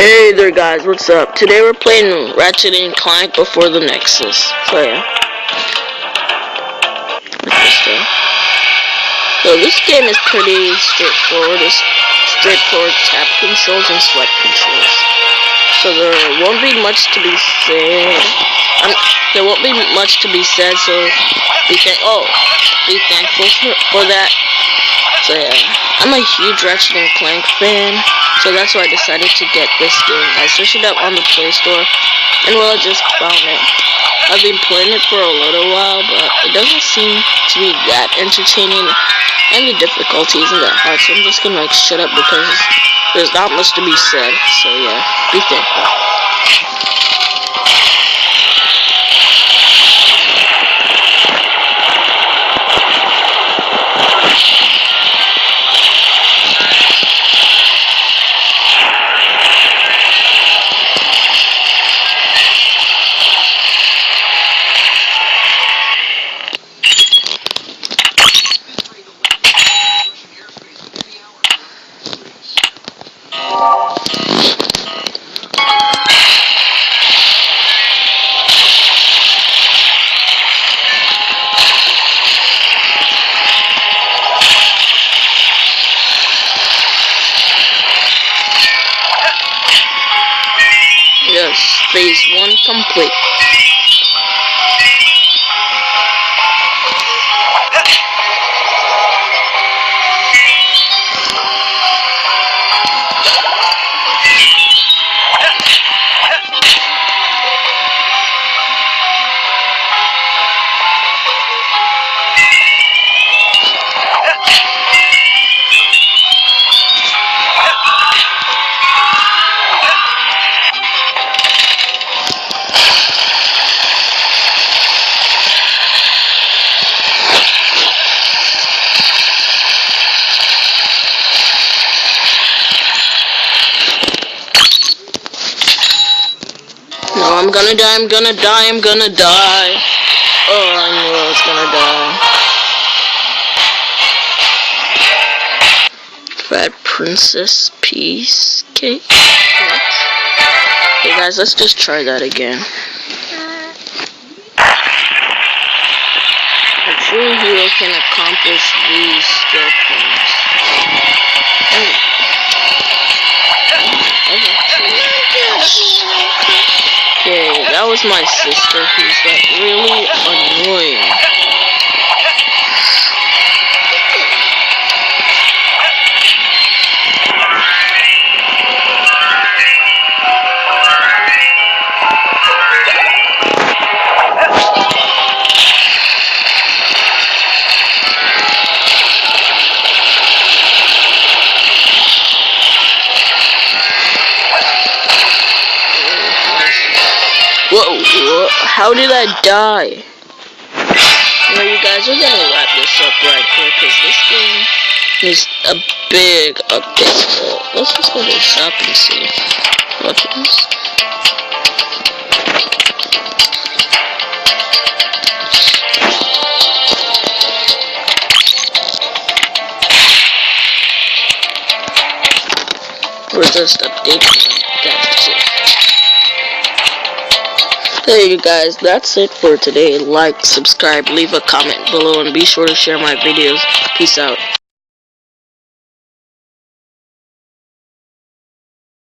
Hey there guys, what's up? Today we're playing Ratchet and Clank Before the Nexus. So yeah. So this game is pretty straightforward. It's straightforward tap controls and swipe controls. So there won't be much to be said. So be thankful for that. So yeah, I'm a huge Ratchet and Clank fan, so that's why I decided to get this game. I searched it up on the Play Store, and well, I just found it. I've been playing it for a little while, but it doesn't seem to be that entertaining, and the difficulty isn't that hard, so I'm just gonna shut up because there's not much to be said. So yeah, be thankful. Yes, phase 1 complete. No, I'm gonna die. Oh, I knew I was gonna die. Fat Princess Piece Cake? What? Hey guys, let's just try that again. A true hero can accomplish these skill points. Okay, that was my sister who's like really annoying. Whoa, how did I die? Well, you guys, we're gonna wrap this up right here, because this game needs a big update. So let's just go to the shop and see what happens. We're just updating. That's it. Hey you guys, that's it for today. Like, subscribe, leave a comment below, and be sure to share my videos. Peace out.